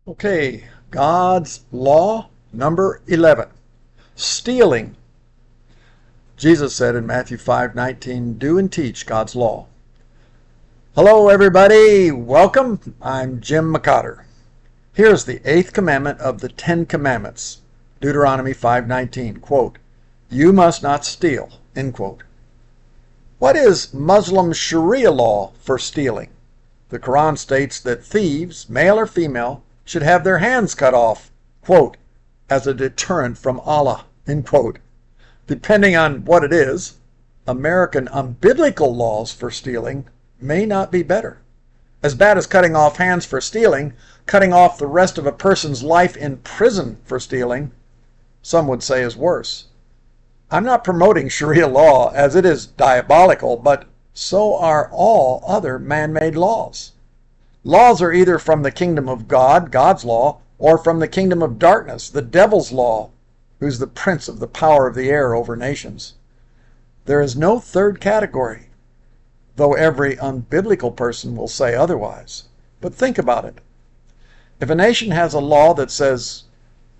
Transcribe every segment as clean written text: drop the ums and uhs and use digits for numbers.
Okay, God's law number 11. Stealing. Jesus said in Matthew 5:19, "Do and teach God's law." Hello everybody, welcome. I'm Jim McCotter. Here's the 8th commandment of the 10 commandments. Deuteronomy 5:19, quote, "You must not steal," end quote. What is Muslim Sharia law for stealing? The Quran states that thieves, male or female, should have their hands cut off, quote, "as a deterrent from Allah," end quote. Depending on what it is, American unbiblical laws for stealing may not be better. As bad as cutting off hands for stealing, cutting off the rest of a person's life in prison for stealing, some would say is worse. I'm not promoting Sharia law as it is diabolical, but so are all other man-made laws. Laws are either from the kingdom of God, God's law, or from the kingdom of darkness, the devil's law, who's the prince of the power of the air over nations. There is no third category, though every unbiblical person will say otherwise. But think about it. If a nation has a law that says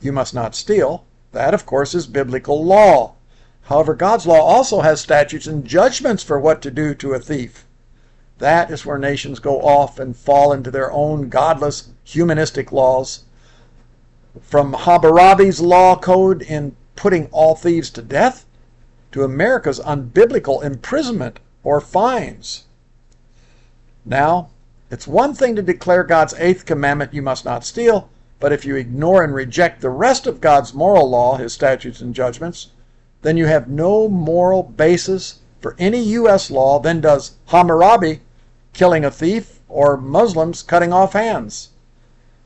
you must not steal, that of course is biblical law. However, God's law also has statutes and judgments for what to do to a thief. That is where nations go off and fall into their own godless, humanistic laws. From Hammurabi's law code in putting all thieves to death, to America's unbiblical imprisonment or fines. Now, it's one thing to declare God's 8th commandment, "You must not steal," but if you ignore and reject the rest of God's moral law, his statutes and judgments, then you have no moral basis for any U.S. law than does Hammurabi killing a thief or Muslims cutting off hands.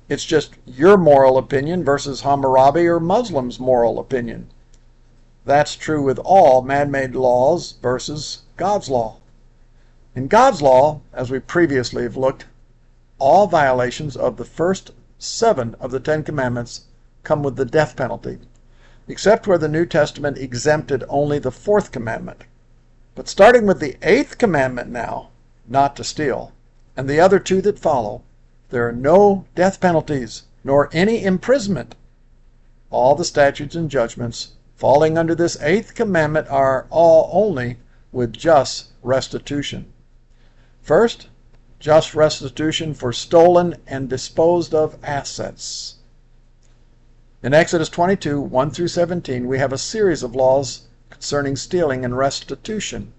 It's just your moral opinion versus Hammurabi or Muslims' moral opinion. That's true with all man-made laws versus God's law. In God's law, as we previously have looked, all violations of the first 7 of the 10 commandments come with the death penalty, except where the New Testament exempted only the 4th commandment. But starting with the 8th commandment now, not to steal, and the other 2 that follow, there are no death penalties, nor any imprisonment. All the statutes and judgments falling under this 8th commandment are all only with just restitution. First, just restitution for stolen and disposed of assets. In Exodus 22, 1 through 17, we have a series of laws concerning stealing and restitution.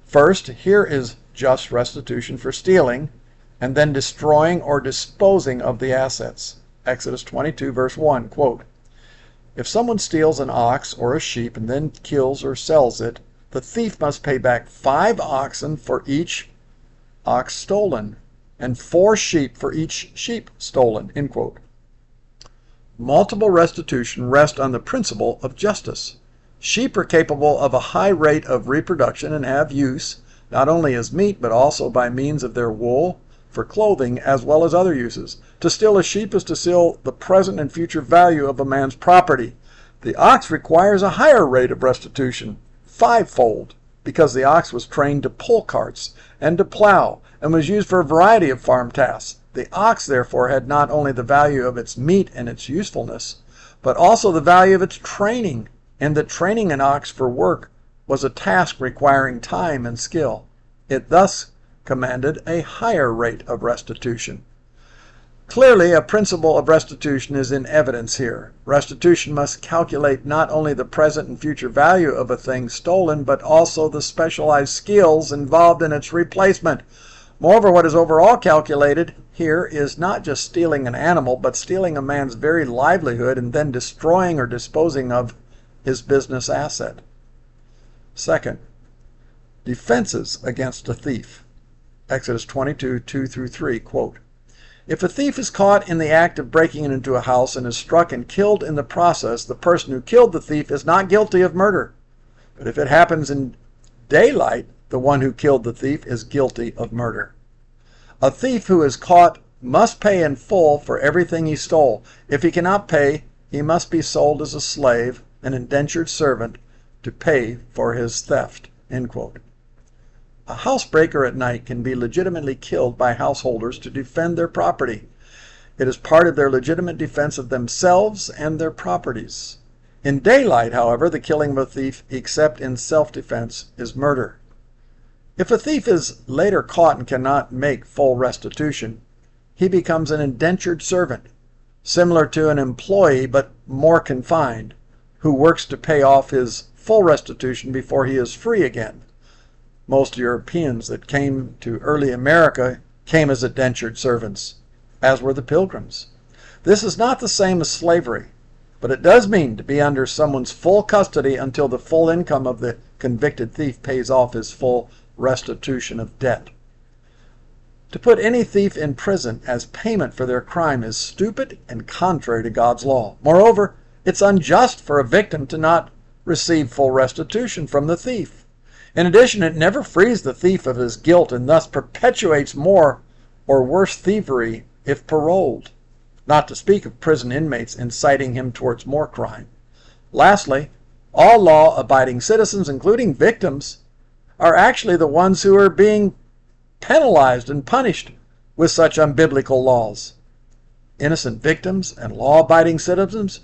First, here is just restitution for stealing, and then destroying or disposing of the assets. Exodus 22, verse 1, quote, "If someone steals an ox or a sheep and then kills or sells it, the thief must pay back 5 oxen for each ox stolen, and 4 sheep for each sheep stolen," end quote. Multiple restitution rests on the principle of justice. Sheep are capable of a high rate of reproduction and have use, not only as meat, but also by means of their wool, for clothing, as well as other uses. To steal a sheep is to steal the present and future value of a man's property. The ox requires a higher rate of restitution, 5-fold, because the ox was trained to pull carts and to plow, and was used for a variety of farm tasks. The ox, therefore, had not only the value of its meat and its usefulness, but also the value of its training, and that training an ox for work was a task requiring time and skill. It thus commanded a higher rate of restitution. Clearly, a principle of restitution is in evidence here. Restitution must calculate not only the present and future value of a thing stolen, but also the specialized skills involved in its replacement. Moreover, what is overall calculated here is not just stealing an animal, but stealing a man's very livelihood and then destroying or disposing of his business asset. Second, defenses against a thief. Exodus 22, 2 through 3, quote, "If a thief is caught in the act of breaking into a house and is struck and killed in the process, the person who killed the thief is not guilty of murder. But if it happens in daylight, the one who killed the thief is guilty of murder. A thief who is caught must pay in full for everything he stole. If he cannot pay, he must be sold as a slave, an indentured servant, to pay for his theft," end quote. A housebreaker at night can be legitimately killed by householders to defend their property. It is part of their legitimate defense of themselves and their properties. In daylight, however, the killing of a thief, except in self-defense, is murder. If a thief is later caught and cannot make full restitution, he becomes an indentured servant, similar to an employee but more confined, who works to pay off his full restitution before he is free again. Most Europeans that came to early America came as indentured servants, as were the Pilgrims. This is not the same as slavery, but it does mean to be under someone's full custody until the full income of the convicted thief pays off his full restitution of debt. To put any thief in prison as payment for their crime is stupid and contrary to God's law. Moreover, it's unjust for a victim to not receive full restitution from the thief. In addition, it never frees the thief of his guilt and thus perpetuates more or worse thievery if paroled, not to speak of prison inmates inciting him towards more crime. Lastly, all law-abiding citizens, including victims, are actually the ones who are being penalized and punished with such unbiblical laws. Innocent victims and law-abiding citizens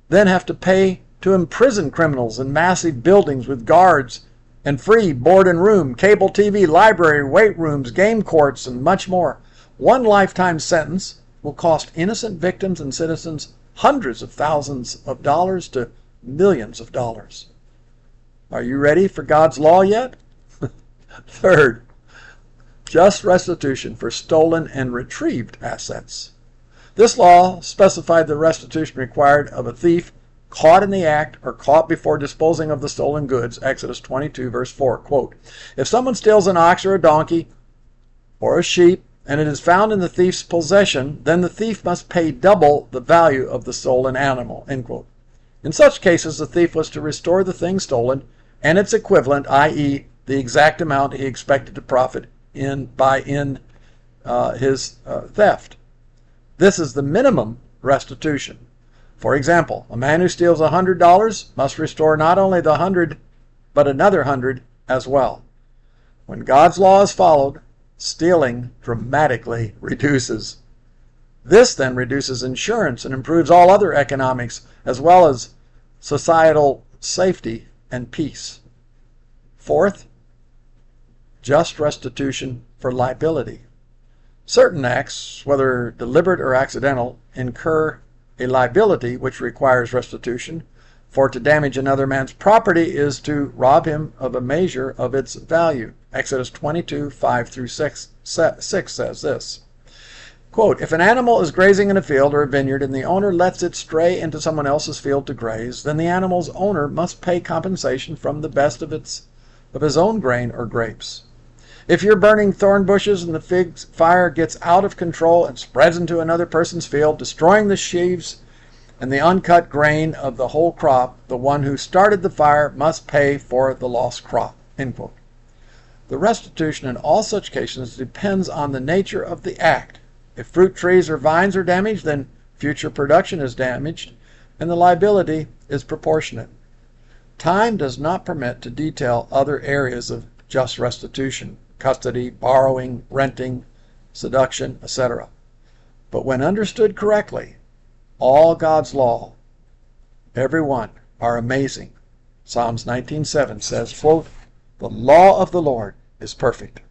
then have to pay to imprison criminals in massive buildings with guards and free board and room, cable TV, library, weight rooms, game courts, and much more. One lifetime sentence will cost innocent victims and citizens hundreds of thousands of dollars to millions of dollars. Are you ready for God's law yet? Third, just restitution for stolen and retrieved assets. This law specified the restitution required of a thief caught in the act or caught before disposing of the stolen goods. Exodus 22, verse 4, quote, "If someone steals an ox or a donkey or a sheep, and it is found in the thief's possession, then the thief must pay double the value of the stolen animal," end quote. In such cases, the thief was to restore the thing stolen and its equivalent, i.e., the exact amount he expected to profit by his theft. This is the minimum restitution. For example, a man who steals $100 must restore not only the 100, but another 100 as well. When God's law is followed, stealing dramatically reduces. This then reduces insurance and improves all other economics, as well as societal safety and peace. Fourth, just restitution for liability. Certain acts, whether deliberate or accidental, incur a liability which requires restitution, for to damage another man's property is to rob him of a measure of its value. Exodus 22, 5 through 6 says this, quote, "If an animal is grazing in a field or a vineyard and the owner lets it stray into someone else's field to graze, then the animal's owner must pay compensation from the best of his own grain or grapes. If you're burning thorn bushes and the fig fire gets out of control and spreads into another person's field, destroying the sheaves and the uncut grain of the whole crop, the one who started the fire must pay for the lost crop," end quote. The restitution in all such cases depends on the nature of the act. If fruit trees or vines are damaged, then future production is damaged, and the liability is proportionate. Time does not permit to detail other areas of just restitution: custody, borrowing, renting, seduction, etc. But when understood correctly, all God's law, every one, are amazing. Psalms 19:7 says, quote, "The law of the Lord is perfect."